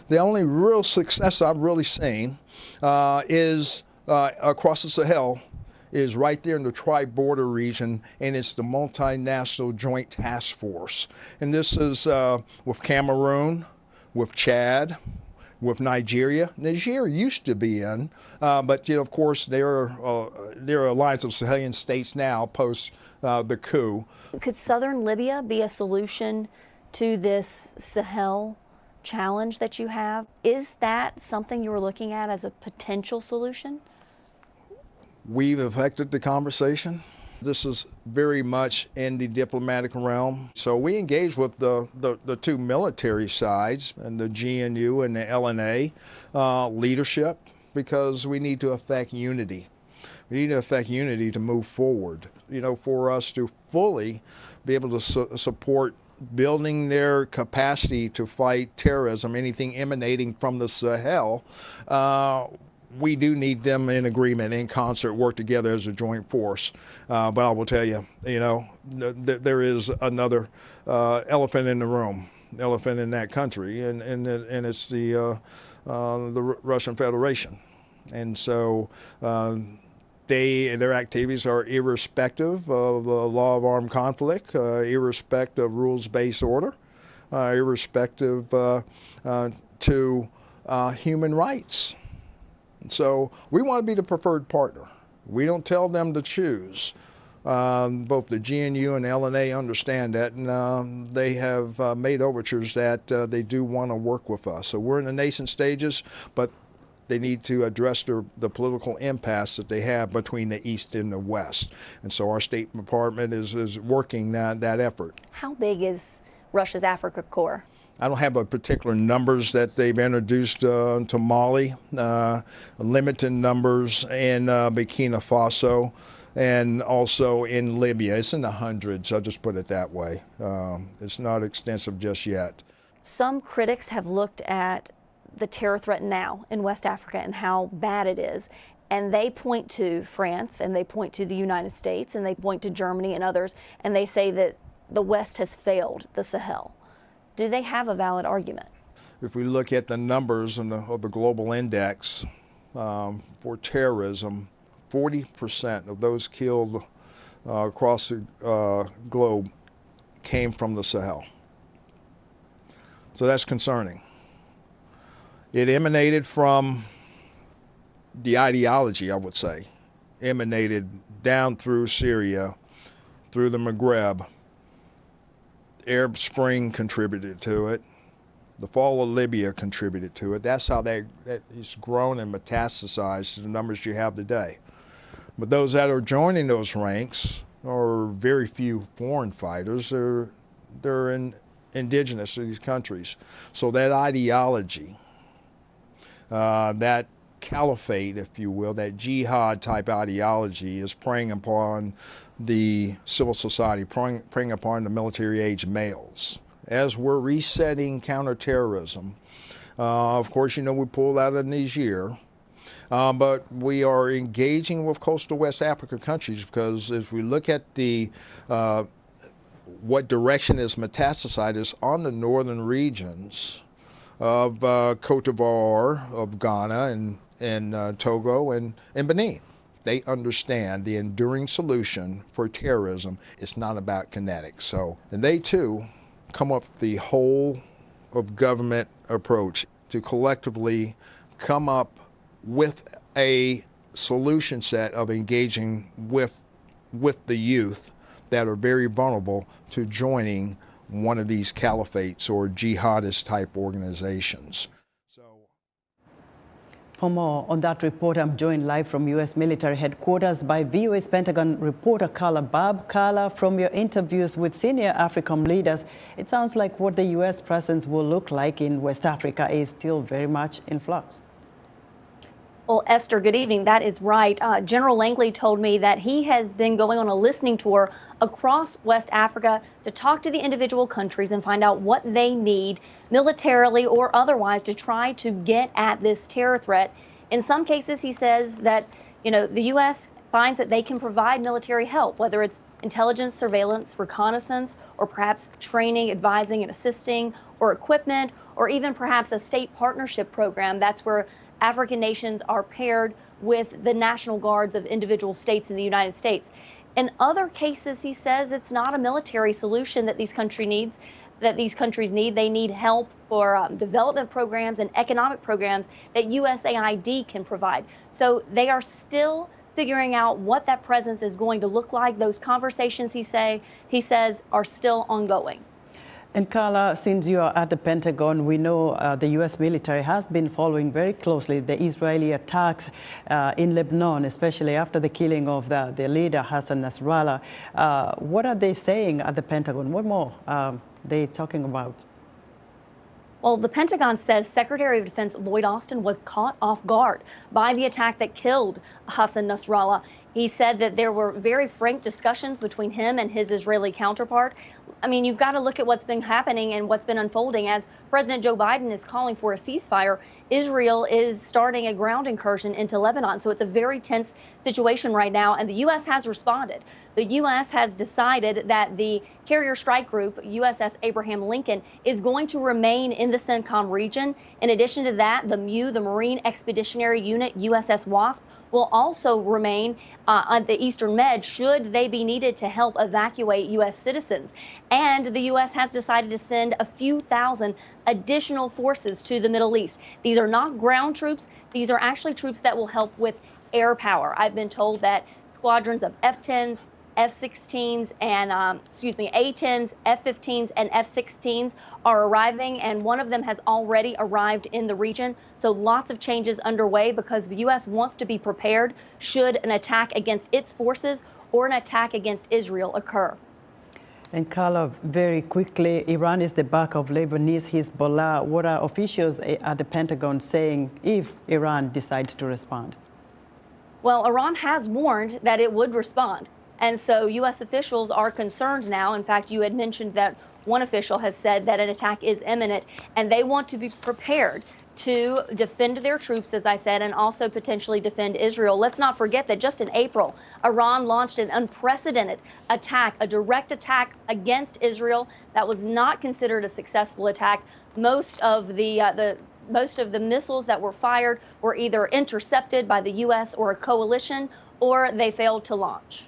The only real success I've really seen is across the Sahel, is right there in the tri-border region, and it's the multinational joint task force. And this is with Cameroon, with Chad, with Nigeria. Niger used to be in, but of course there are alliance of Sahelian states now post the coup. Could southern Libya be a solution to this Sahel challenge that you have? Is that something you were looking at as a potential solution? We've affected the conversation. This is very much in the diplomatic realm. So we engage with the two military sides and the GNU and the LNA leadership, because we need to affect unity. We need to affect unity to move forward. For us to fully be able to support building their capacity to fight terrorism, anything emanating from the Sahel, we do need them in agreement, in concert, work together as a joint force. But I will tell you, there is another elephant in the room, elephant in that country, and it's the Russian Federation. And so their activities are irrespective of the law of armed conflict, irrespective of rules-based order, irrespective to human rights. So we want to be the preferred partner. We don't tell them to choose. Both the GNU and LNA understand that, and they have made overtures that they do want to work with us. So we're in the nascent stages, but they need to address the political impasse that they have between the East and the West. And so our State Department is working that effort. How big is Russia's Africa Corps? I don't have a particular numbers that they've introduced to Mali, limited numbers in Burkina Faso, and also in Libya. It's in the hundreds, I'll just put it that way. It's not extensive just yet. Some critics have looked at the terror threat now in West Africa and how bad it is. And they point to France, and they point to the United States, and they point to Germany and others, and they say that the West has failed the Sahel. Do they have a valid argument? If we look at the numbers of the global index for terrorism, 40% of those killed across the globe came from the Sahel. So that's concerning. It emanated from the ideology, I would say, emanated down through Syria, through the Maghreb. Arab Spring contributed to it. The fall of Libya contributed to it. That's how it's grown and metastasized to the numbers you have today. But those that are joining those ranks are very few foreign fighters. They're indigenous to these countries. So that ideology, that caliphate, if you will, that jihad type ideology is preying upon the civil society, preying upon the military-age males. As we're resetting counterterrorism, of course, we pulled out of Niger, but we are engaging with coastal West Africa countries, because if we look at what direction is metastasized, is on the northern regions of Cote d'Ivoire, of Ghana, and Togo, and Benin. They understand the enduring solution for terrorism is not about kinetics. And they too come up with the whole of government approach to collectively come up with a solution set of engaging with the youth that are very vulnerable to joining one of these caliphates or jihadist type organizations. For more on that report, I'm joined live from U.S. military headquarters by VOA's Pentagon reporter Carla Babb. Carla, from your interviews with senior AFRICOM leaders, it sounds like what the U.S. presence will look like in West Africa is still very much in flux. Well, Esther, good evening. That is right. General Langley told me that he has been going on a listening tour across West Africa to talk to the individual countries and find out what they need militarily or otherwise to try to get at this terror threat. In some cases, he says that, the U.S. finds that they can provide military help, whether it's intelligence, surveillance, reconnaissance, or perhaps training, advising, and assisting, or equipment, or even perhaps a state partnership program. That's where African nations are paired with the national guards of individual states in the United States. In other cases, he says it's not a military solution that these countries need. They need help for development programs and economic programs that USAID can provide. So they are still figuring out what that presence is going to look like. Those conversations, he says, are still ongoing. And Carla, since you are at the Pentagon, we know the U.S. military has been following very closely the Israeli attacks in Lebanon, especially after the killing of the leader Hassan Nasrallah. What are they saying at the Pentagon? What more are they talking about? Well, the Pentagon says Secretary of Defense Lloyd Austin was caught off guard by the attack that killed Hassan Nasrallah. He said that there were very frank discussions between him and his Israeli counterpart. I mean, you've got to look at what's been happening and what's been unfolding. As President Joe Biden is calling for a ceasefire, Israel is starting a ground incursion into Lebanon. So it's a very tense situation right now, and the U.S. has responded. The U.S. has decided that the carrier strike group, USS Abraham Lincoln, is going to remain in the CENTCOM region. In addition to that, the MU, the Marine Expeditionary Unit, USS Wasp, will also remain on the Eastern Med should they be needed to help evacuate U.S. citizens. And the U.S. has decided to send a few thousand additional forces to the Middle East. These are not ground troops. These are actually troops that will help with air power. I've been told that squadrons of F-10s, F-16s, and A-10s, F-15s, and F-16s are arriving, and one of them has already arrived in the region. So lots of changes underway because the U.S. wants to be prepared should an attack against its forces or an attack against Israel occur. And Carla, very quickly, Iran is the back of Lebanese Hezbollah. What are officials at the Pentagon saying if Iran decides to respond? Well, Iran has warned that it would respond. And so U.S. officials are concerned now. In fact, you had mentioned that one official has said that an attack is imminent, and they want to be prepared to defend their troops, as I said, and also potentially defend Israel. Let's not forget that just in April, Iran launched an unprecedented attack, a direct attack against Israel that was not considered a successful attack. Most of the missiles that were fired were either intercepted by the U.S. or a coalition, or they failed to launch.